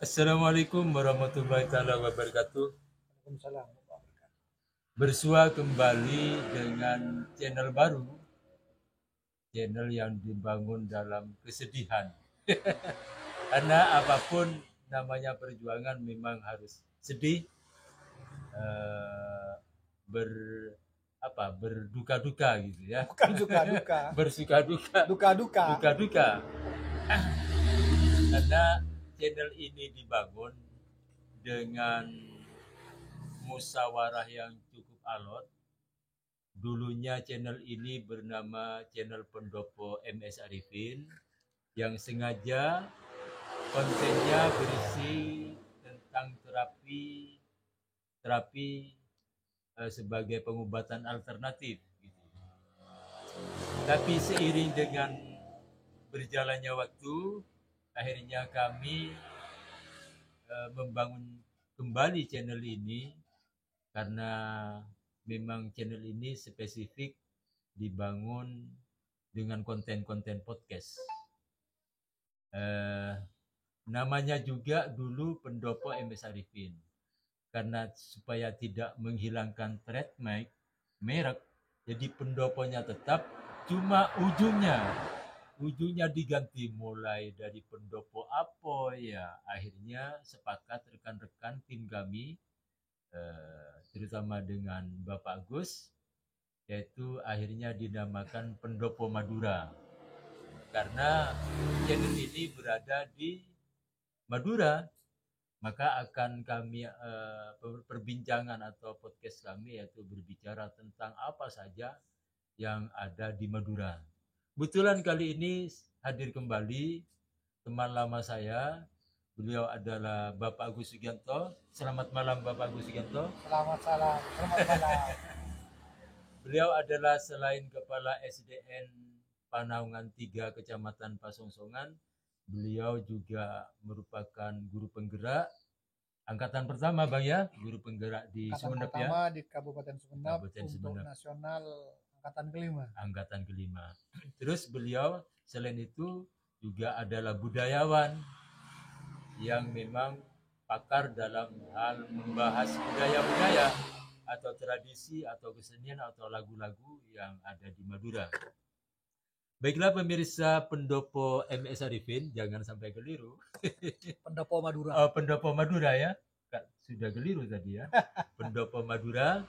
Assalamualaikum warahmatullahi taala wabarakatuh. Waalaikumsalam. Bersua kembali dengan channel baru, channel yang dibangun dalam kesedihan. Karena apapun namanya perjuangan memang harus sedih, eh, ber berduka-duka gitu ya. Bukan suka-duka. Bersuka-duka, Duka-duka. duka-duka. Karena channel ini dibangun dengan musyawarah yang cukup alot. Dulunya channel ini bernama channel Pendopo MS Arifin yang sengaja kontennya berisi tentang terapi sebagai pengobatan alternatif gitu. Tapi seiring dengan berjalannya waktu, akhirnya kami membangun kembali channel ini karena memang channel ini spesifik dibangun dengan konten-konten podcast. Namanya juga dulu Pendopo MS Arifin, karena supaya tidak menghilangkan trademark merek, jadi pendoponya tetap, cuma ujungnya diganti mulai dari pendopo apa ya. Akhirnya sepakat rekan-rekan tim kami, terutama dengan Bapak Agus, yaitu akhirnya dinamakan Pendopo Madura karena channel ini berada di Madura. Maka akan kami perbincangan atau podcast kami yaitu berbicara tentang apa saja yang ada di Madura. Kebetulan kali ini hadir kembali teman lama saya. Beliau adalah Bapak Agus Sugianto. Selamat malam Bapak Agus Sugianto. Selamat malam. Beliau adalah selain Kepala SDN Panaungan 3 Kecamatan Pasongsongan, beliau juga merupakan guru penggerak angkatan pertama Bang ya, guru penggerak di Sumeneb ya. Pertama di Kabupaten Sumeneb Kabupaten untuk Sumeneb. nasional angkatan kelima. Terus beliau selain itu juga adalah budayawan yang memang pakar dalam hal membahas budaya-budaya atau tradisi atau kesenian atau lagu-lagu yang ada di Madura. Baiklah pemirsa Pendopo MS Arifin, jangan sampai keliru. Pendopo Madura. Oh, Pendopo Madura ya. Sudah keliru tadi ya. Pendopo Madura.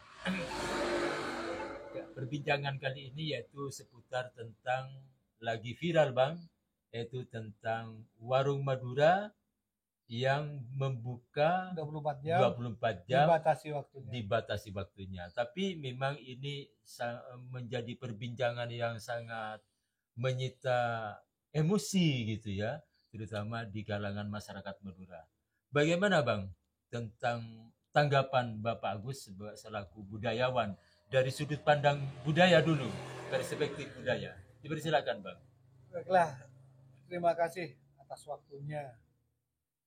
Perbincangan kali ini yaitu seputar tentang lagi viral Bang, yaitu tentang warung Madura yang membuka 24 jam dibatasi waktunya. Tapi memang ini menjadi perbincangan yang sangat menyita emosi gitu ya, terutama di kalangan masyarakat Madura. Bagaimana Bang tentang tanggapan Bapak Agus selaku budayawan dari sudut pandang budaya dulu, perspektif budaya? Dipersilakan Bang. Baiklah, terima kasih atas waktunya.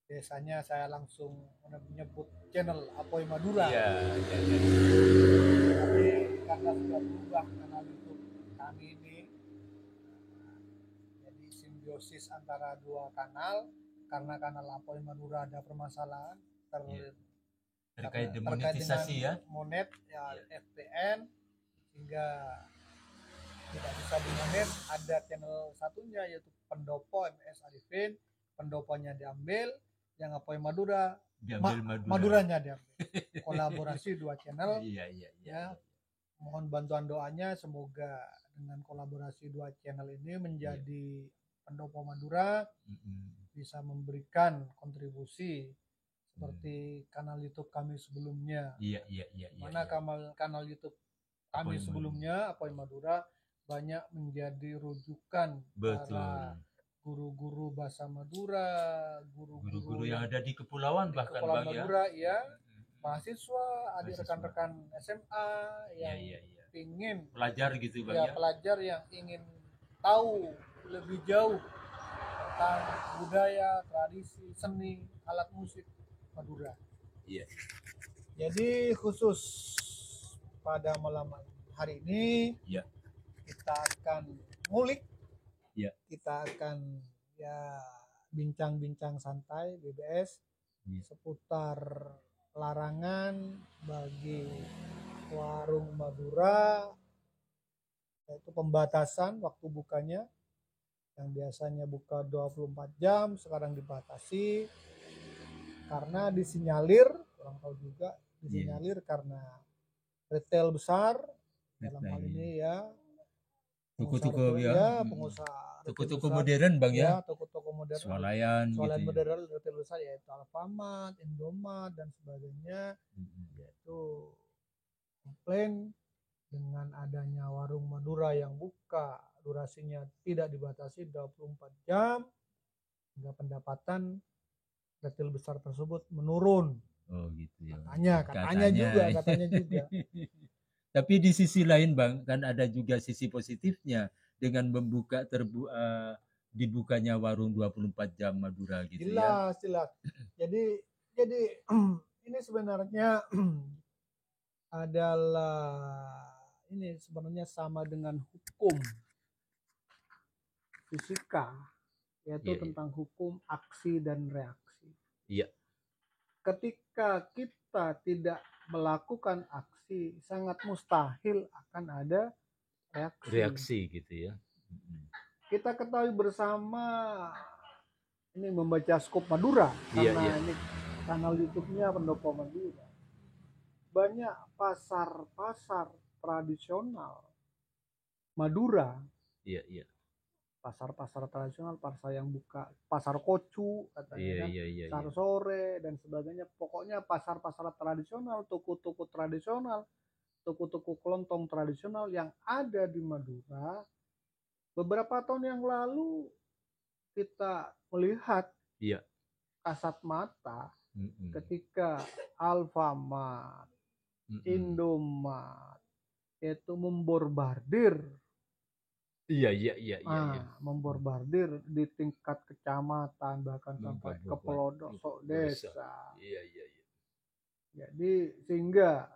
Biasanya saya langsung menyebut channel Apoy Madura. Iya. Tapi karena sudah berubah kanal YouTube kami ini, jadi simbiosis antara dua kanal. Karena kanal Apoy Madura ada permasalahan terkait demonetisasi ya, monet ya, FPN, sehingga tidak bisa dimonet. Ada channel satunya yaitu Pendopo MS Arifin, pendoponya diambil, yang Apoy Madura Maduranya diambil. Kolaborasi dua channel. Ya. Mohon bantuan doanya, semoga dengan kolaborasi dua channel ini menjadi Pendopo Madura bisa memberikan kontribusi seperti kanal YouTube kami sebelumnya. Mana kanal YouTube kami sebelumnya Apoy Madura banyak menjadi rujukan para guru-guru bahasa Madura, guru-guru yang ada di kepulauan bahkan Kepulauan Madura ya, mahasiswa, adik rekan-rekan SMA yang ingin pelajar gitu Bang ya, pelajar yang ingin tahu lebih jauh tentang budaya, tradisi, seni, alat musik Madura. Iya. Jadi khusus pada malam hari ini kita akan ngulik. Kita akan bincang-bincang santai BBS seputar larangan bagi warung Madura, yaitu pembatasan waktu bukanya yang biasanya buka 24 jam sekarang dibatasi karena disinyalir, orang tahu juga disinyalir karena retail besar dalam hal ini ya toko-toko pengusaha toko-toko modern Bang ya, toko-toko modern swalayan gitu ya. modern retail besar yaitu Alfamart, Indomaret dan sebagainya, yaitu komplain dengan adanya warung Madura yang buka durasinya tidak dibatasi 24 jam hingga pendapatan retail besar tersebut menurun. Oh gitu ya. Katanya juga. Tapi di sisi lain Bang, kan ada juga sisi positifnya dengan membuka dibukanya warung 24 jam Madura gitu ya. Jelas. Jadi ini sebenarnya sebenarnya sama dengan hukum fisika, yaitu tentang hukum aksi dan reaksi. Iya. Ketika kita tidak melakukan aksi, sangat mustahil akan ada reaksi gitu ya. Kita ketahui bersama ini membaca Skop Madura karena ini kanal YouTube-nya Pendopo Madura. Banyak pasar tradisional Madura. Iya. Pasar tradisional, pasar yang buka, pasar kocu katanya pasar sore dan sebagainya. Pokoknya pasar-pasar tradisional, toko-toko tradisional, toko-toko kelontong tradisional yang ada di Madura. Beberapa tahun yang lalu kita melihat kasat mata ketika Alfamart, Indomaret itu memborbardir. Iya. Memborbardir di tingkat kecamatan bahkan sampai ke pelosok desa. Iya. Jadi sehingga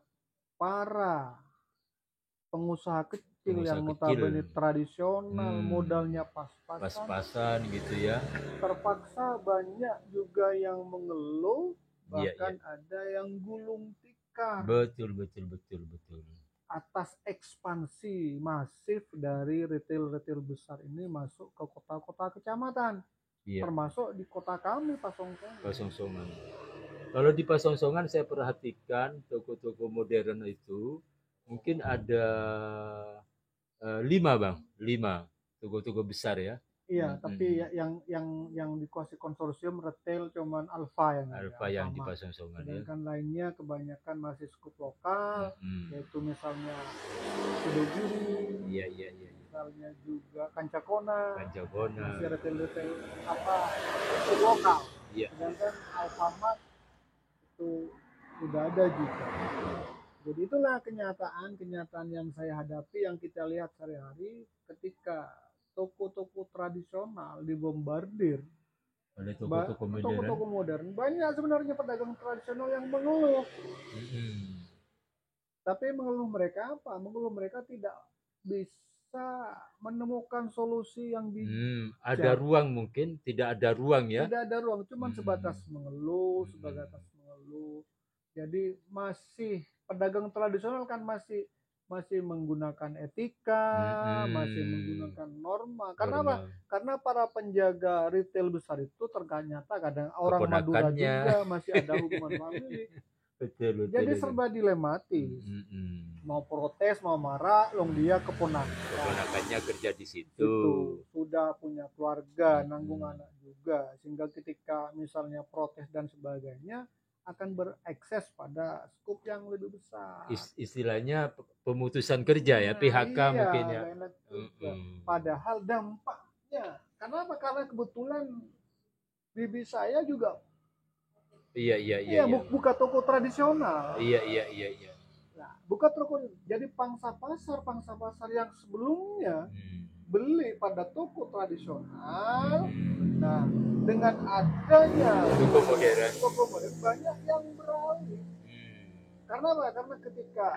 para pengusaha kecil yang notabene tradisional, modalnya pas-pasan gitu ya. Terpaksa banyak juga yang mengeluh, bahkan ada yang gulung tikar. Betul. Atas ekspansi masif dari retail besar ini masuk ke kota-kota kecamatan, termasuk di kota kami Pasongsongan. Kalau di Pasongsongan saya perhatikan toko-toko modern itu mungkin ada 5 Bang, 5 toko-toko besar ya. Iya, tapi yang dikuasai konsorsium retail cuman Alfa yang di Pasongsongan. Sedangkan lainnya kebanyakan masih skup lokal, yaitu misalnya Sidogiri. Iya. Misalnya juga Kancakona. Masih retail skup lokal. Iya. Sedangkan Alfamart itu sudah ada juga. Jadi itulah kenyataan yang saya hadapi, yang kita lihat sehari-hari ketika toko-toko tradisional dibombardir oleh toko-toko modern. Banyak sebenarnya pedagang tradisional yang mengeluh. Tapi mengeluh mereka apa? Mengeluh mereka tidak bisa menemukan solusi yang bijak. Ada ruang mungkin, tidak ada ruang ya? Tidak ada ruang, cuma sebatas mengeluh. Jadi masih pedagang tradisional kan masih menggunakan etika, masih menggunakan norma. Karena apa? Karena para penjaga retail besar itu ternyata kadang orang Madura juga, masih ada hubungan famili. Betul. Jadi serba dilematis. Mau protes, mau marah, dia keponakannya kerja di situ. Sudah punya keluarga, nanggung anak juga. Sehingga ketika misalnya protes dan sebagainya, akan berekses pada skup yang lebih besar. Istilahnya pemutusan kerja ya, PHK mungkin ya. Padahal dampaknya, karena kebetulan bibi saya juga buka toko tradisional. Iya. Nah, buka toko, jadi pangsa pasar yang sebelumnya beli pada toko tradisional. Nah, dengan adanya toko modern banyak yang beralih. Karena apa? Karena ketika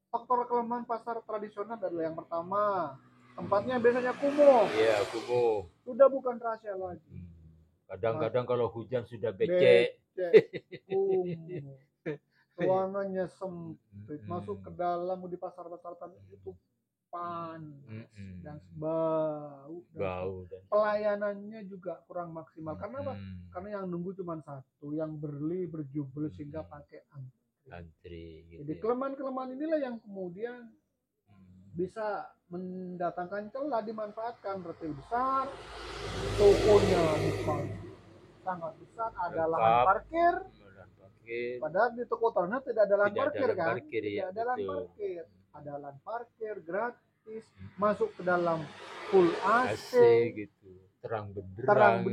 faktor kelemahan pasar tradisional adalah yang pertama, tempatnya biasanya kumuh. Iya, kumuh. Sudah bukan rahasia lagi. Kadang-kadang kalau hujan sudah becek. Ruangannya sempit, masuk ke dalam di pasar-pasar itu panas dan bau, dan pelayanannya juga kurang maksimal. Karena apa? Karena yang nunggu cuma satu, yang berjubel sehingga pakai antri. Gitu. Jadi kelemahan-kelemahan inilah yang kemudian bisa mendatangkan celah, dimanfaatkan. Retail besar, tokonya sangat besar, ada lahan parkir. Padahal di toko ternak tidak ada lahan parkir kan? Tidak ada lahan parkir. Ada lahan parkir gratis, masuk ke dalam full AC gitu. Terang benderang.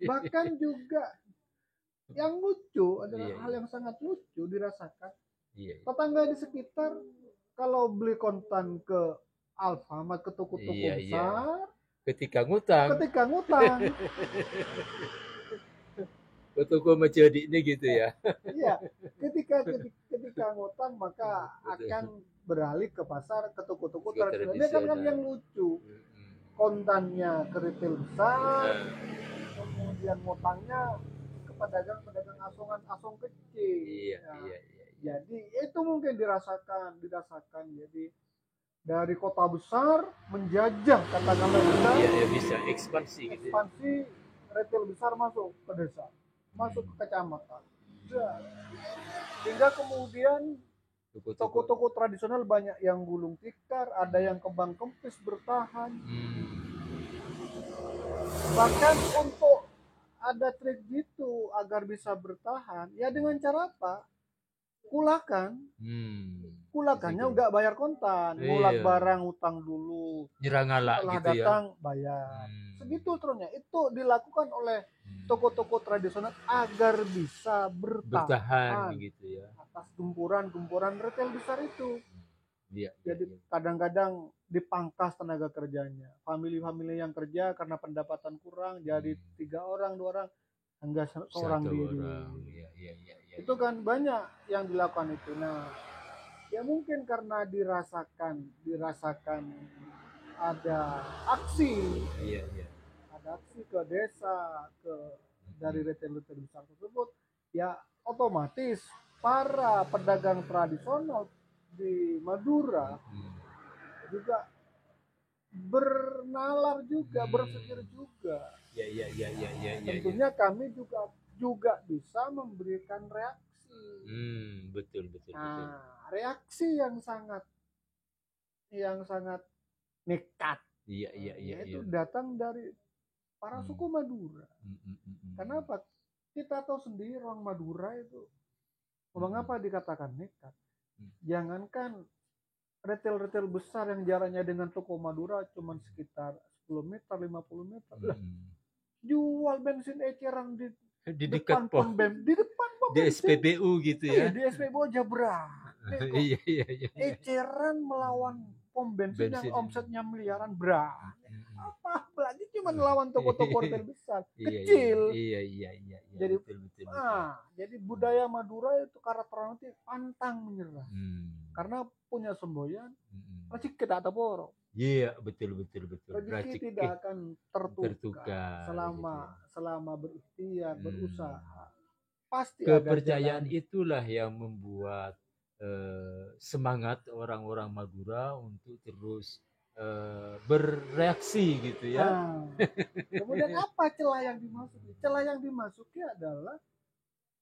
Bahkan juga yang lucu adalah hal yang sangat lucu dirasakan. Tetangga di sekitar kalau beli kontan ke Alfamart, ke toko-toko besar, ketika ngutang ke toko Macedi ini gitu ya. Iya, ketika ngutang maka akan beralih ke pasar, ke toko-toko tradisional. Kan yang lucu, kontannya ke retail besar, kemudian ngutangnya ke pedagang asong kecil. Iya. Jadi itu mungkin dirasakan. Jadi dari kota besar menjajah katakanlah bisa ekspansi gitu. Ekspansi retail besar masuk ke desa, masuk ke kecamatan. Sehingga kemudian toko-toko tradisional banyak yang gulung tikar, ada yang kembang kempis bertahan. Bahkan untuk ada trik gitu agar bisa bertahan, ya dengan cara apa? Kulakannya nggak bayar kontan, ngulak barang utang dulu, setelah gitu datang bayar. Segitu terusnya. Itu dilakukan oleh toko-toko tradisional agar bisa bertahan gitu ya, atas gempuran retail besar itu. Jadi kadang-kadang dipangkas tenaga kerjanya, family yang kerja karena pendapatan kurang jadi 3 orang 2 orang hingga seorang diri. Itu kan banyak yang dilakukan itu. Nah, ya mungkin karena dirasakan ada aksi. Ada aksi ke desa, dari retail besar tersebut, ya otomatis para pedagang tradisional di Madura juga bernalar juga, berpikir juga. Tentunya kami juga bisa memberikan reaksi. Betul. Reaksi yang sangat nekat. Itu datang dari para suku Madura. Kenapa? Kita tahu sendiri orang Madura itu, mengapa dikatakan nekat? Jangankan retail besar yang jaraknya dengan toko Madura cuma sekitar 10 meter, 50 meter. Jual bensin eceran di depan pom bensin, di SPBU gitu ya. Di SPBU aja berani. Eceran melawan pom bensin yang omsetnya miliaran berani. Apalagi cuma melawan toko-toko retail besar kecil. Jadi betul. Jadi budaya Madura itu karakternya itu pantang menyerah. Karena punya semboyan, rezeki kita tak borok. Betul. Rezeki tidak akan tertukar selama berikhtiar, berusaha. Pasti kepercayaan itulah yang membuat semangat orang-orang Madura untuk terus bereaksi gitu ya. Kemudian apa celah yang dimasuki? Celah yang dimasuki adalah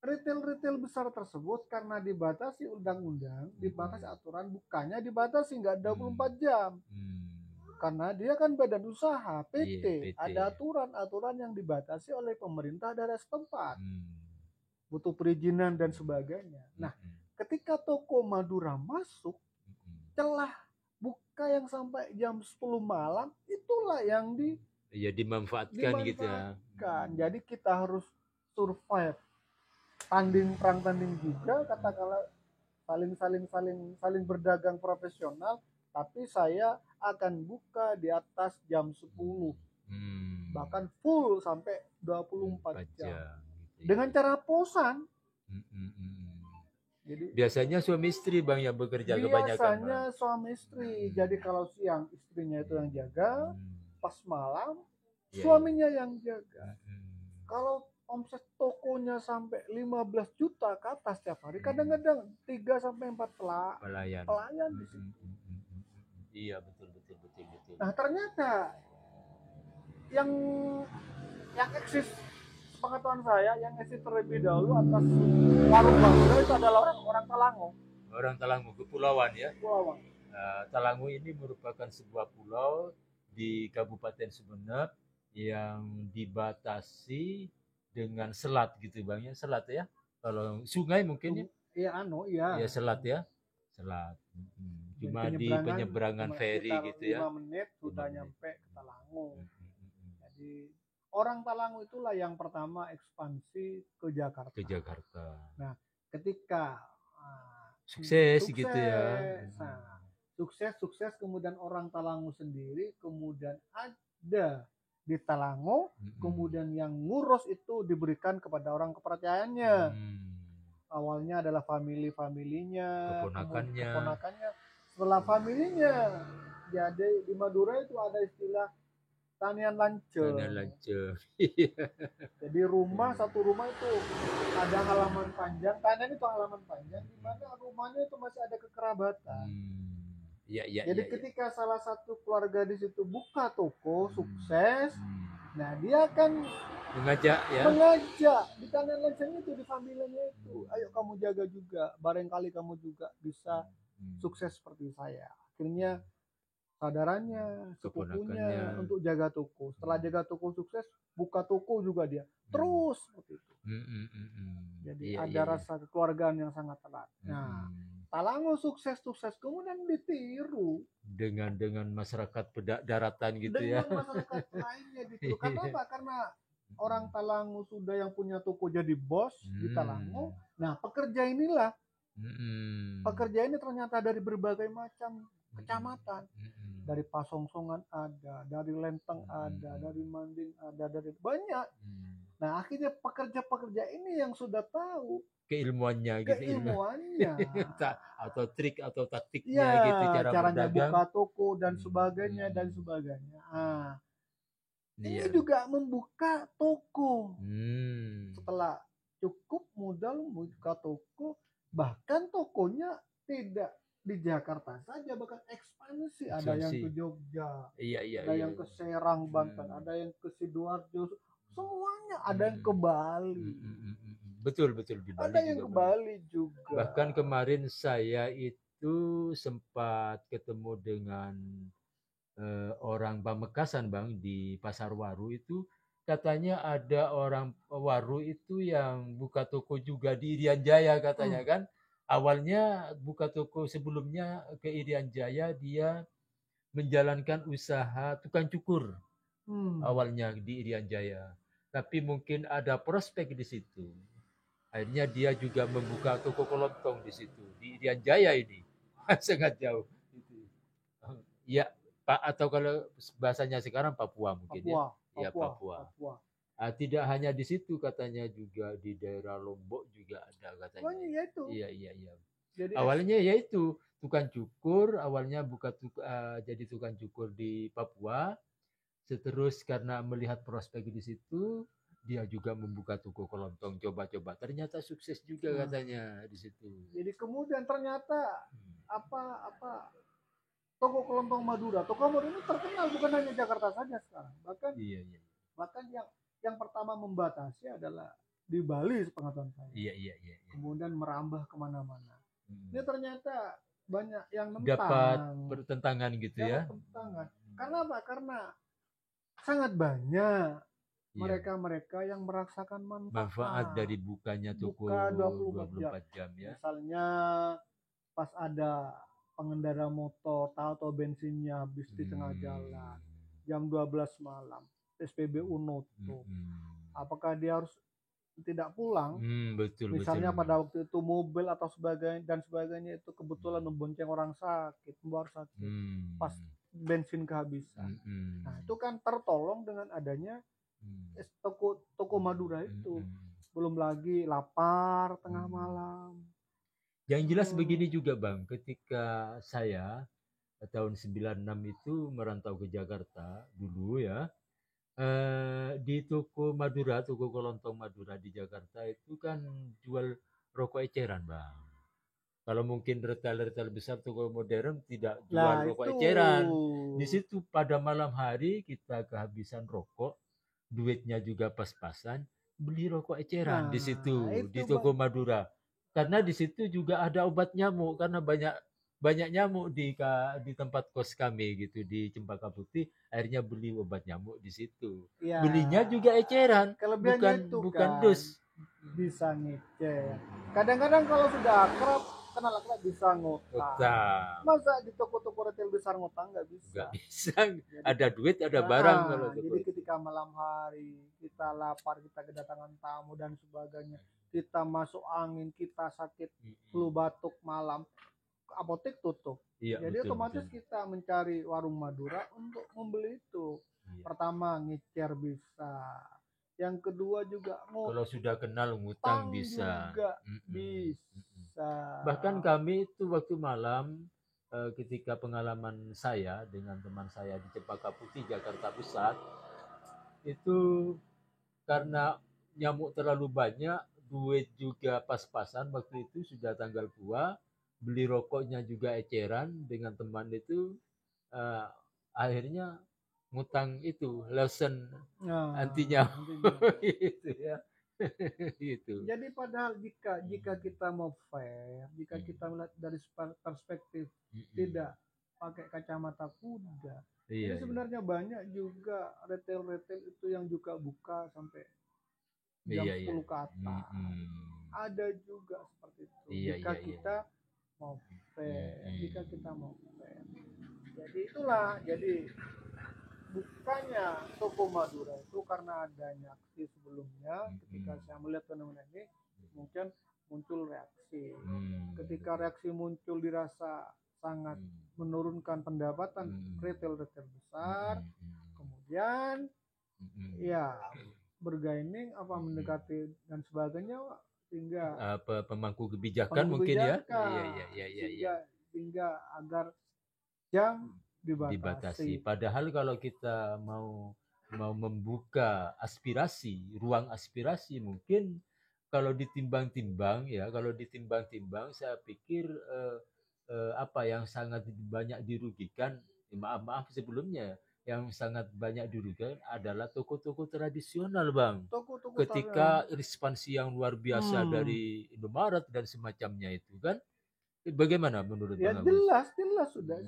retail besar tersebut karena dibatasi undang-undang, dibatasi aturan, bukanya dibatasi nggak 24 jam. Karena dia kan badan usaha, PT. Ada aturan yang dibatasi oleh pemerintah daerah setempat. Butuh perizinan dan sebagainya. Nah, ketika toko Madura masuk, celah buka yang sampai jam 10 malam, itulah yang dimanfaatkan gitu ya. Jadi kita harus survive. Perang tanding juga, katakanlah saling berdagang profesional, tapi saya akan buka di atas jam 10. Bahkan full sampai 24 jam. Dengan cara posan. Jadi biasanya suami istri Bang yang bekerja kebanyakan. Biasanya suami istri. Jadi kalau siang istrinya itu yang jaga, pas malam suaminya yang jaga. Kalau omset tokonya sampai 15 juta ke atas setiap hari, kadang-kadang 3 sampai 4 pelayan di situ. Iya, betul. Nah, ternyata yang eksis pengetahuan saya, yang eksis terlebih dahulu atas warung Madura itu adalah orang Talango. Orang Talango, kepulauan ya. Kepulauan. Talango ini merupakan sebuah pulau di Kabupaten Sumeneb yang dibatasi dengan selat gitu Bang ya. Selat ya. Kalau sungai mungkin ya. Iya. Iya, selat ya. Selat. Cuma di penyeberangan feri gitu ya. 5 menit sudah nyampe ke Talango. Jadi orang Talango itulah yang pertama ekspansi ke Jakarta. Nah, ketika sukses gitu ya. Nah, sukses kemudian orang Talango sendiri kemudian ada di Talango, kemudian yang ngurus itu diberikan kepada orang kepercayaannya. Awalnya adalah familinya, keponakannya. Setelah familinya, jadi di Madura itu ada istilah tanian lanceng. Jadi satu rumah itu ada halaman panjang, tanian itu halaman panjang, di mana rumahnya itu masih ada kekerabatan. Jadi ketika salah satu keluarga di situ buka toko sukses, nah dia akan mengajak di tanian lanceng itu, di familinya itu, ayo kamu jaga juga, barangkali kamu juga bisa sukses seperti saya. Akhirnya saudaranya, sepupunya untuk jaga toko. Setelah jaga toko sukses, buka toko juga dia. Terus seperti itu. Jadi ada rasa kekeluargaan yang sangat erat. Nah, Talango sukses, kemudian ditiru dengan masyarakat daratan gitu ya. Dengan masyarakat lainnya ditiru. Karena apa? Karena orang Talango sudah yang punya toko jadi bos di Talango. Nah, pekerja inilah. Pekerja ini ternyata dari berbagai macam kecamatan. Dari Pasongsongan ada, dari Lenteng ada, dari Manding ada, dari banyak. Nah, akhirnya pekerja-pekerja ini yang sudah tahu keilmuannya atau trik atau taktiknya ya, gitu, caranya buka toko dan sebagainya. Nah, ini juga membuka toko. Setelah cukup modal membuka toko, bahkan tokonya tidak di Jakarta saja, bahkan ekspansi. Ada yang ke Jogja, ada yang ke Serang Banten, ada yang ke Sidoarjo, semuanya. Ada yang ke Bali. Betul di Bali. Ada yang ke Bali juga. Bahkan kemarin saya itu sempat ketemu dengan orang Pamekasan Bang di Pasar Waru itu. Katanya ada orang Waru itu yang buka toko juga di Irian Jaya katanya kan. Awalnya buka toko sebelumnya ke Irian Jaya, dia menjalankan usaha tukang cukur. Awalnya di Irian Jaya. Tapi mungkin ada prospek di situ. Akhirnya dia juga membuka toko kelontong di situ. Di Irian Jaya ini. Sangat jauh. Ya, Pak, atau kalau bahasanya sekarang Papua mungkin ya. Ya, Papua. Tidak hanya di situ, katanya juga di daerah Lombok juga ada katanya. Iya. Jadi awalnya yaitu tukang cukur, awalnya jadi tukang cukur di Papua. Terus karena melihat prospek di situ, dia juga membuka toko kelontong, coba-coba. Ternyata sukses juga katanya di situ. Jadi kemudian ternyata toko kelontong Madura. Toko Madura ini terkenal bukan hanya Jakarta saja sekarang. Bahkan yang pertama membatasi adalah di Bali sepengetahuan saya. Iya. Kemudian merambah kemana-mana. Ini ternyata banyak yang dapat pertentangan gitu ya. Karena apa? Karena sangat banyak mereka yang merasakan manfaat dari bukanya toko 24 jam ya. Misalnya pas ada pengendara motor tahu bensinnya habis di tengah jalan jam 12 malam, SPBU nutup. Apakah dia harus tidak pulang? Misalnya pada waktu itu mobil atau sebagainya itu kebetulan membonceng orang sakit, membawa sakit, pas bensin kehabisan. Nah, itu kan tertolong dengan adanya toko Madura itu. Belum lagi lapar tengah malam. Yang jelas begini juga Bang, ketika saya tahun 96 itu merantau ke Jakarta dulu ya, Di toko Madura, toko kelontong Madura di Jakarta itu kan jual rokok eceran, Bang. Kalau mungkin retail-retail besar, toko modern tidak jual Nah, rokok itu. eceran. Di situ pada malam hari kita kehabisan rokok, duitnya juga pas-pasan, beli rokok eceran di Nah, situ, itu di toko Madura. Karena di situ juga ada obat nyamuk, karena banyak banyak nyamuk di tempat kos kami gitu di Cempaka Putih, akhirnya beli obat nyamuk di situ. ya Belinya juga eceran, kelebihannya bukan itu bukan kan dus. bisa ngecer. Kadang-kadang kalau sudah akrab, kenal akrab bisa ngutang. Utang. Masa di toko-toko retail besar ngutang nggak bisa? Nggak bisa. Jadi, Ada duit, ada barang kalau toko jadi itu. ketika malam hari kita lapar, kita kedatangan tamu dan sebagainya, kita masuk angin, kita sakit flu batuk malam, apotek tutup. Iya, Jadi betul, otomatis betul. kita mencari warung Madura untuk membeli itu. Iya. Pertama ngecer bisa. Yang kedua juga Kalau sudah kenal ngutang bisa. juga bisa. Bahkan kami itu waktu malam ketika pengalaman saya dengan teman saya di Cempaka Putih, Jakarta Pusat, itu karena nyamuk terlalu banyak, duit juga pas-pasan waktu itu sudah tanggal tua, beli rokoknya juga eceran dengan teman itu, eh, akhirnya ngutang itu lotion anti nyamuk itu ya. Gitu. Jadi padahal jika kita mau fair, jika kita melihat dari perspektif tidak pakai kacamata kuda, Iya, jadi sebenarnya banyak juga retail-retail itu yang juga buka sampai jam 10 ke atas. Ada juga seperti itu. Jika kita mau fair, jika kita mau fair. Jadi itulah, jadi bukannya toko Madura itu karena adanya aksi sebelumnya, ketika saya melihat fenomena ini mungkin muncul reaksi. Ketika reaksi muncul dirasa sangat menurunkan pendapatan retail-retail besar, kemudian ya bergaining apa mendekati dan sebagainya, sehingga pemangku kebijakan mungkin ya. Sehingga agar jam dibatasi. Padahal kalau kita mau membuka aspirasi, ruang aspirasi, mungkin kalau ditimbang-timbang ya, saya pikir apa yang sangat banyak dirugikan, maaf sebelumnya, yang sangat banyak dirugikan adalah toko-toko tradisional, Bang. Ketika ekspansi yang luar biasa dari Indomaret dan semacamnya itu kan, bagaimana menurut ya, Bang Agus? Jelas sudah.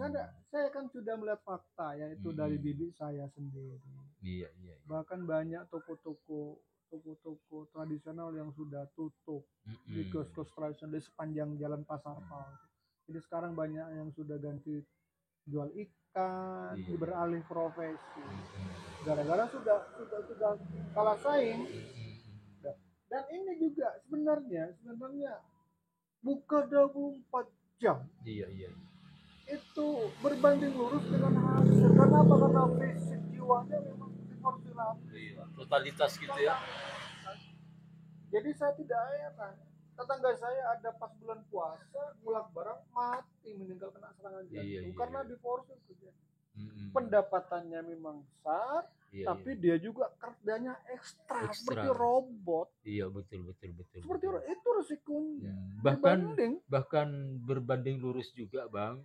Saya kan sudah melihat fakta, yaitu dari bibi saya sendiri. Iya. Bahkan banyak toko-toko tradisional yang sudah tutup di kios-kios tradisional di sepanjang jalan Pasar Pau. Jadi sekarang banyak yang sudah ganti jual ikan, beralih profesi. Gara-gara sudah kalah saing. Dan ini juga sebenarnya buka 24 jam. Iya. Itu berbanding lurus dengan hasil. Karena apa? Karena fisik jiwanya memang seperti iya. Totalitas gitu ya. Jadi saya tidak heran. Tetangga saya ada pas bulan puasa ngulak barang mati, meninggal kena serangan jantung karena diforsir kerja. Pendapatannya memang besar, tapi dia juga kerjanya ekstra seperti robot. Iya, betul. Seperti itu resikonya. Bahkan berbanding lurus juga, Bang.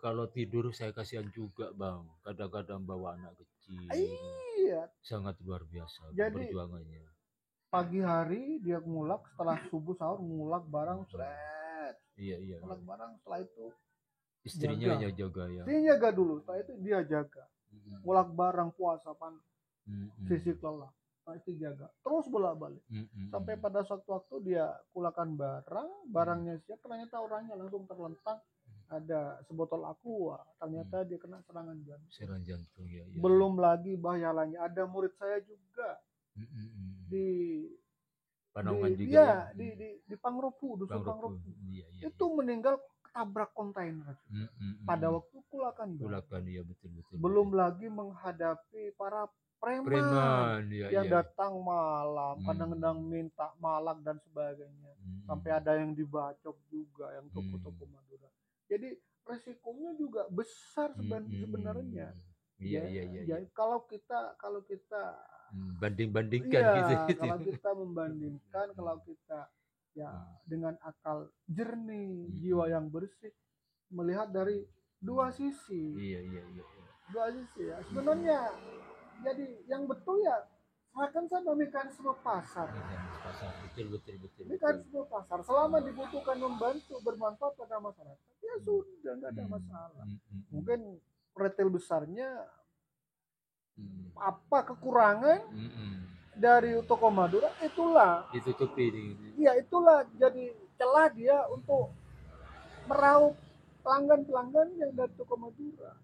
Kalau tidur saya kasihan juga, Bang. Kadang-kadang bawa anak kecil. Iya. Sangat luar biasa perjuangannya. Pagi hari dia ngulak, setelah subuh sahur ngulak barang seret. Iya. Ngulak barang, setelah itu istrinya jaga ya. Dia jaga dulu, setelah itu dia jaga. Ngulak barang puasa fisik lelah. Setelah itu jaga. Terus bolak-balik. Sampai pada suatu waktu dia kulakan barangnya siap, ternyata orangnya langsung terlentang. Ada sebotol aqua, ternyata dia kena serangan jantung. Ya. Belum lagi bahayanya, ada murid saya juga di Panongan juga di Pangropu, dusun Pangropu. Iya. Itu meninggal ketabrak kontainer pada waktu kulakan. Iya, betul. Belum lagi menghadapi para preman yang datang malam, kadang-kadang minta malak dan sebagainya. Sampai ada yang dibacok juga, yang toko-toko Madura. Jadi resikonya juga besar sebenarnya. Iya, iya, iya. Jadi kalau kita banding-bandingkan gitu. Kalau kita membandingkan, kalau kita dengan akal jernih, jiwa yang bersih, melihat dari dua sisi. Iya. Dua sisi ya. Sebenarnya jadi yang betul ya akan sama mekanisme pasar. Betul. Mekanisme pasar selama dibutuhkan membantu bermanfaat pada masyarakat ya sudah nggak ada masalah. Mungkin retail besarnya apa kekurangan dari toko Madura itulah ditutupi. Iya itulah jadi celah dia untuk meraup pelanggan yang dari toko Madura.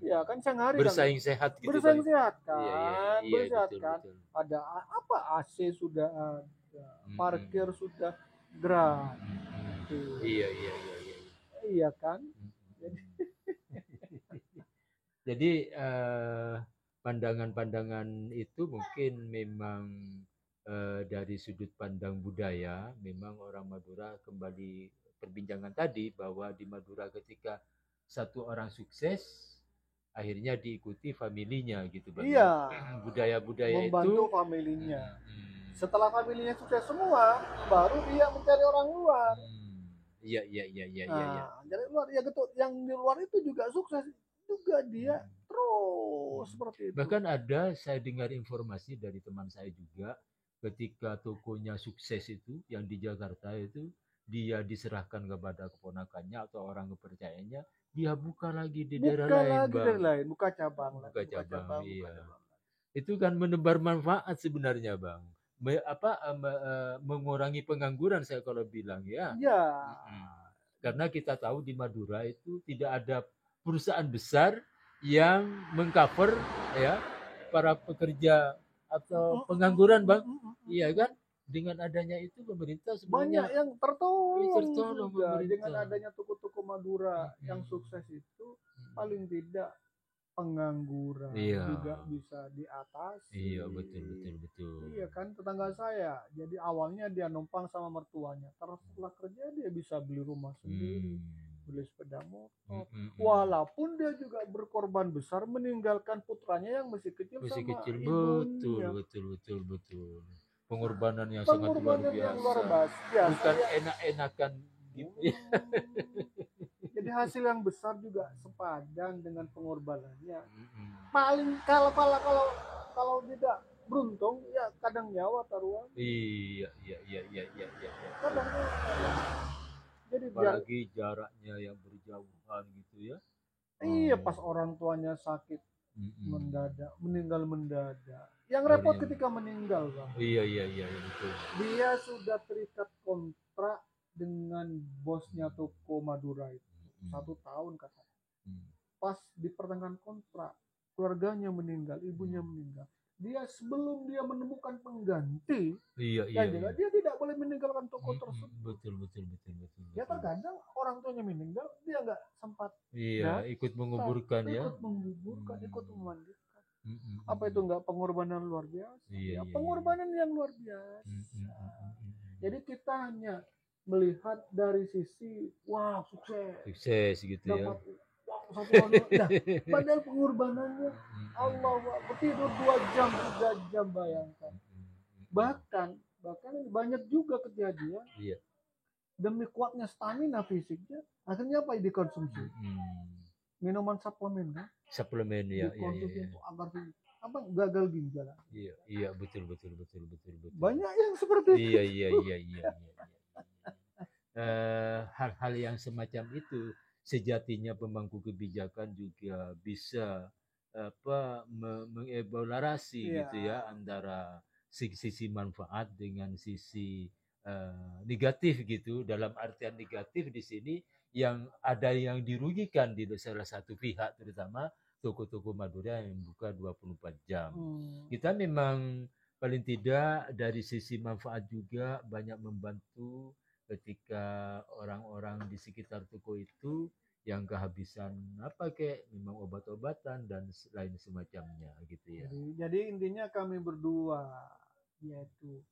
Ya kan sehari bersaing sehat gitu. Bersaing sehat kan. Iya, betul. Ada apa AC sudah ada, parkir sudah gratis. Iya. Iya kan? Jadi pandangan-pandangan itu mungkin memang dari sudut pandang budaya, memang orang Madura kembali perbincangan tadi bahwa di Madura ketika satu orang sukses akhirnya diikuti familinya gitu Bang. Iya. Budaya-budaya membantu itu familinya. Setelah familinya sukses semua, baru dia mencari orang luar. Iya. Jadi luar ya gitu, yang di luar itu juga sukses juga dia terus seperti itu. Bahkan ada saya dengar informasi dari teman saya juga ketika tokonya sukses itu yang di Jakarta itu dia diserahkan kepada keponakannya atau orang kepercayaannya, dia buka lagi di daerah lain, buka cabang. Iya. Itu kan menebar manfaat sebenarnya Bang. Mengurangi pengangguran saya kalau bilang ya. Iya. Karena kita tahu di Madura itu tidak ada perusahaan besar yang mengcover ya para pekerja atau pengangguran Bang. Iya kan? Dengan adanya itu pemerintah sebenarnya banyak yang tertolong juga. Dengan adanya toko-toko Madura yang sukses itu paling tidak pengangguran juga bisa diatasi. Iya, betul. Iya kan, tetangga saya. Jadi awalnya dia numpang sama mertuanya. Terus setelah kerja dia bisa beli rumah sendiri, beli sepeda motor. Walaupun dia juga berkorban besar meninggalkan putranya yang masih kecil sama ibunya. Betul. Pengorbanan yang sangat luar biasa. Bukan enak-enakan gitu. Jadi hasil yang besar juga sepadan dengan pengorbanannya. Paling kalau tidak beruntung ya kadang nyawa taruhan. Iya. Kadang jadi apalagi jaraknya yang berjauhan gitu ya. Iya, pas orang tuanya sakit meninggal mendadak. Yang repot ketika meninggal Bang. Iya betul. Dia sudah terikat kontrak dengan bosnya toko Madura itu 1 tahun katanya. Pas di pertengahan kontrak keluarganya meninggal, ibunya meninggal. Dia sebelum dia menemukan pengganti, dia tidak boleh meninggalkan toko tersebut. Betul. Ya terkadang orang tuanya meninggal, dia nggak sempat. Ikut menguburkan ikut memandikan. Apa itu nggak pengorbanan luar biasa? Pengorbanan yang luar biasa. Jadi kita hanya melihat dari sisi sukses gitu dapat, padahal pengorbanannya Allah tidur 2 jam 3 jam bayangkan. Bahkan banyak juga kejadian demi kuatnya stamina fisiknya akhirnya apa dikonsumsi minuman suplemen kan dikonsumsi untuk agar gagal ginjal. Iya betul. Banyak yang seperti itu. Iya. Hal-hal yang semacam itu sejatinya pemangku kebijakan juga bisa mengevaluasi gitu ya antara sisi manfaat dengan sisi negatif gitu. Dalam artian negatif di sini yang ada yang dirugikan di salah satu pihak, terutama toko-toko Madura yang buka 24 jam. Kita memang paling tidak dari sisi manfaat juga banyak membantu ketika orang-orang di sekitar toko itu yang kehabisan memang obat-obatan dan lain semacamnya gitu ya. Jadi intinya kami berdua yaitu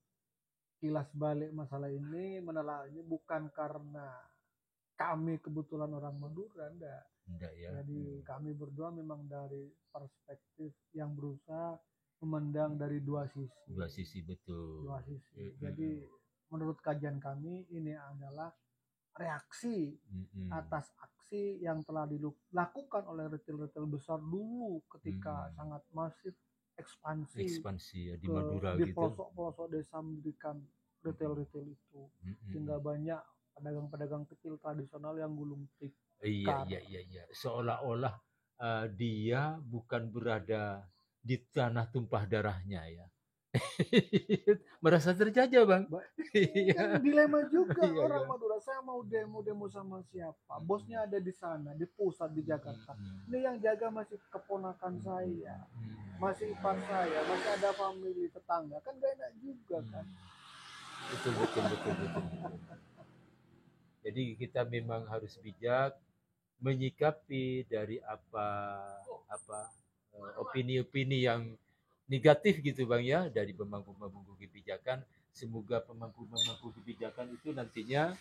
kilas balik masalah ini menelaahnya bukan karena kami kebetulan orang Madura, enggak. Enggak ya. Jadi kami berdua memang dari perspektif yang berusaha memandang dari dua sisi. Dua sisi, betul. Dua sisi. Jadi menurut kajian kami ini adalah reaksi atas aksi yang telah dilakukan oleh retail-retail besar dulu ketika sangat masif ekspansi ya, di Madura di gitu. pelosok-pelosok desa mendirikan retail-retail itu, sehingga banyak pedagang-pedagang kecil tradisional yang gulung tikar. Iya. Seolah-olah dia bukan berada di tanah tumpah darahnya ya. Merasa terjajah, Bang. Kan dilema juga orang Madura, saya mau demo sama siapa? Bosnya ada di sana, di pusat di Jakarta. Ini yang jaga masih keponakan saya, masih ipar saya, masih ada family tetangga, kan gak enak juga kan. Betul. Jadi kita memang harus bijak menyikapi dari apa opini-opini yang negatif gitu Bang ya, dari pemangku-pemangku kebijakan. Semoga pemangku-pemangku kebijakan itu nantinya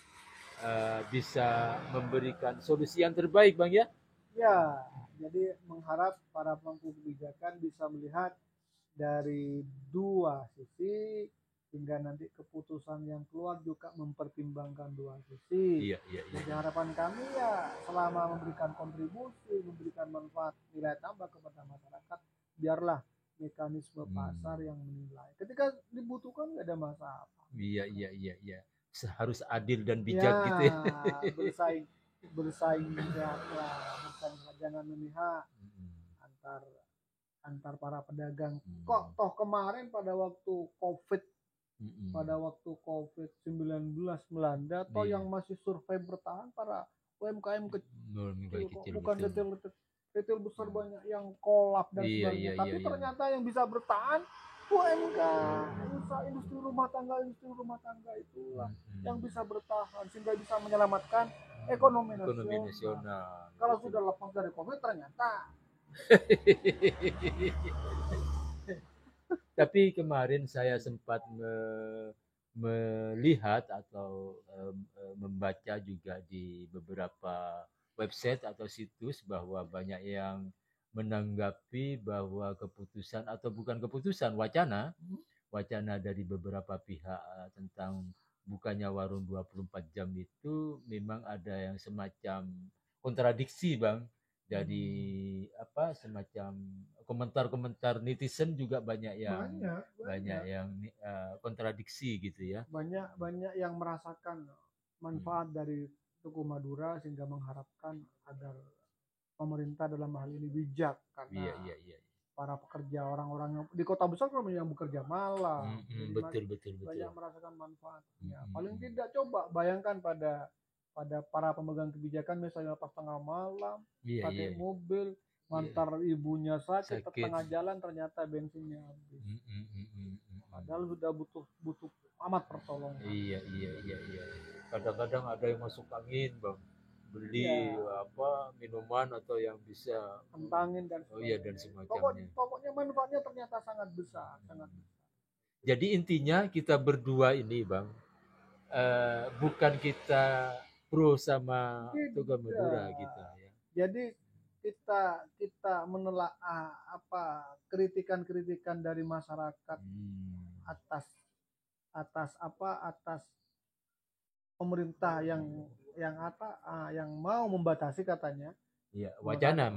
bisa memberikan solusi yang terbaik Bang ya. Ya, jadi mengharap para pemangku kebijakan bisa melihat dari dua sisi, hingga nanti keputusan yang keluar juga mempertimbangkan dua sisi. Iya. Jadi harapan kami ya selama memberikan kontribusi, memberikan manfaat nilai tambah kepada masyarakat, biarlah mekanisme pasar yang menilai. Ketika dibutuhkan nggak ada masalah. Iya. Harus adil dan bijak ya, gitu ya. Bersaing jangan memihak antar para pedagang. Kok toh kemarin pada waktu COVID-19 melanda, toh yang masih survei bertahan para UMKM kecil, bukan retail besar banyak yang kolap dan sebagainya. Tapi ternyata yang bisa bertahan UMKM, industri rumah tangga itulah yang bisa bertahan sehingga bisa menyelamatkan ekonomi nasional. Kalau sudah lepas dari COVID ternyata tapi kemarin saya sempat melihat atau membaca juga di beberapa website atau situs bahwa banyak yang menanggapi bahwa keputusan atau bukan keputusan, wacana dari beberapa pihak tentang bukanya warung 24 jam itu memang ada yang semacam kontradiksi Bang. Jadi semacam komentar-komentar netizen juga banyak yang kontradiksi gitu ya. Banyak yang merasakan manfaat dari Tugu Madura sehingga mengharapkan agar pemerintah dalam hal ini bijak, karena para pekerja, orang-orang yang di kota besar kan yang bekerja malam, betul. banyak merasakan manfaatnya. Paling tidak coba bayangkan pada para pemegang kebijakan, misalnya pas tengah malam pakai mobil mantar ibunya sakit tengah jalan, ternyata bensinnya habis. Padahal sudah butuh amat pertolongan. Iya. Kadang-kadang ada yang masuk angin Bang, beli minuman atau yang bisa kentangin dan dan semacamnya. Pokoknya manfaatnya ternyata sangat besar. Jadi intinya kita berdua ini Bang, bukan kita pro sama Tugu Madura gitu ya. Jadi kita menelaah kritikan dari masyarakat atas pemerintah yang mau membatasi katanya. Iya, wacana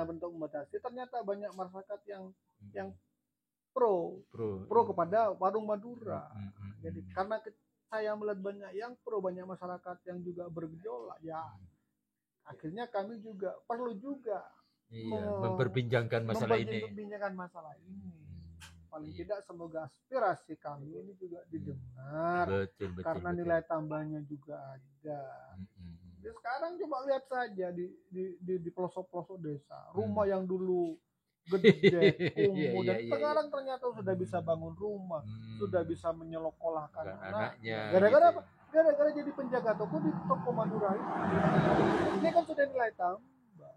bentuk membatasi. Ternyata banyak masyarakat yang pro kepada warung Madura. Jadi karena saya melihat banyak yang pro, banyak masyarakat yang juga bergejolak ya. Akhirnya kami juga perlu juga memperbincangkan masalah ini. Paling tidak semoga aspirasi kami ini juga didengar. Betul. Karena nilai tambahnya juga ada. Jadi sekarang coba lihat saja di pelosok-pelosok desa, rumah yang dulu gede, kumuh, dan sekarang ternyata sudah bisa bangun rumah, sudah bisa menyekolahkan anaknya. Gara-gara apa? Gara-gara jadi penjaga toko di toko Madura ini kan sudah nilai tambah.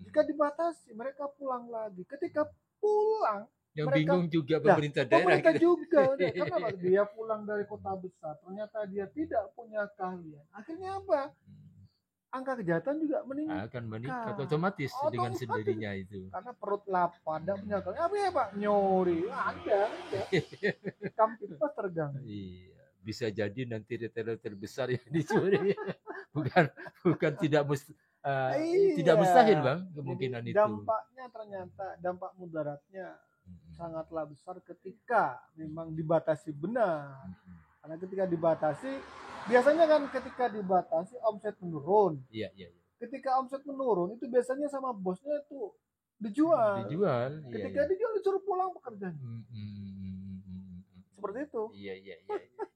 Jika dibatasi, mereka pulang lagi. Ketika pulang, yang bingung juga pemerintah daerah juga. Kenapa dia pulang dari kota besar, ternyata dia tidak punya keahlian. Akhirnya apa? angka kejahatan juga meningkat. Akan meningkat otomatis dengan sendirinya itu. Karena perut lapar, ada penyakit. Apa ya Pak? Nyuri. Ada. Kamtipmas terganggu. Iya, bisa jadi nanti retailer terbesar yang dicuri. bukan tidak tidak mustahil Bang kemungkinan jadi, itu. Dampaknya ternyata dampak mudaratnya sangatlah besar ketika memang dibatasi benar. Karena ketika dibatasi, biasanya kan ketika dibatasi omset menurun. Iya. Ketika omset menurun itu biasanya sama bosnya itu dijual. Ketika dijual disuruh pulang pekerjanya. Seperti itu. Iya.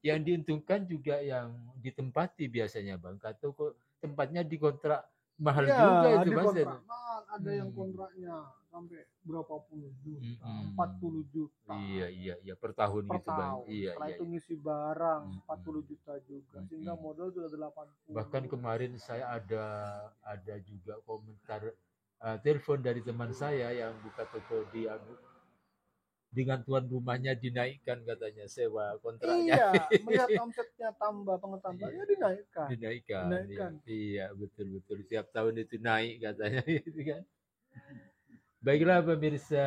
Yang diuntungkan juga yang ditempati biasanya Bang. Atau kok tempatnya dikontrak mahal juga itu Mas. Ada yang kontraknya sampai berapa puluh juta, 40 juta. Iya per tahun gitu Bang. Iya. Setelah itu ngisi barang 40 juta juga. Sehingga modal sudah 80. Bahkan kemarin saya ada juga komentar telepon dari teman saya yang buka toko di dengan tuan rumahnya dinaikkan katanya sewa kontraknya. Iya, melihat omsetnya tambah, pengetahuannya dinaikkan. Iya, betul. Tiap tahun itu naik katanya gitu kan. Baiklah pemirsa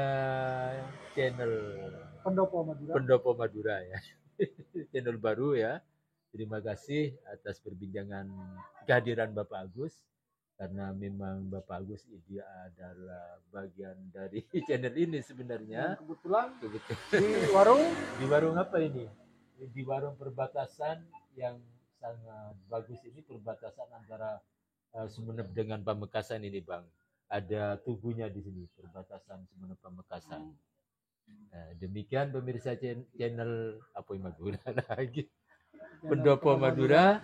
channel Pendopo Madura ya. Channel baru ya. Terima kasih atas perbincangan kehadiran Bapak Agus. Karena memang Bapak Agus dia adalah bagian dari channel ini sebenarnya. Kebetulan di warung apa ini? Di warung perbatasan yang sangat bagus ini, perbatasan antara Sumeneb dengan Pamekasan ini Bang. Ada tubuhnya di sini, perbatasan Sumeneb Pamekasan. Nah, demikian pemirsa channel Apoy Madura lagi. Pendopo Madura.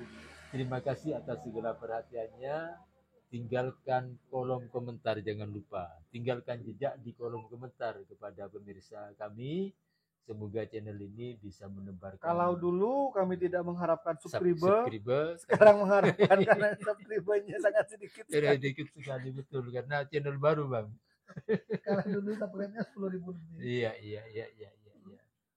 Terima kasih atas segala perhatiannya. Tinggalkan kolom komentar, jangan lupa tinggalkan jejak di kolom komentar kepada pemirsa kami. Semoga channel ini bisa menebarkan. Kalau dulu kami tidak mengharapkan subscriber, sekarang mengharapkan karena subscribernya sangat sedikit. Sedikit sekali betul karena channel baru Bang. Karena dulu subscribernya 10.000 lebih. Iya.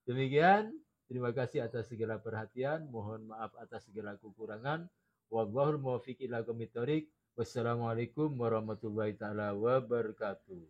Demikian, terima kasih atas segala perhatian. Mohon maaf atas segala kekurangan. Wallahul muwaffiq ila aqwamit thoriq. Wassalamualaikum warahmatullahi taala wabarakatuh.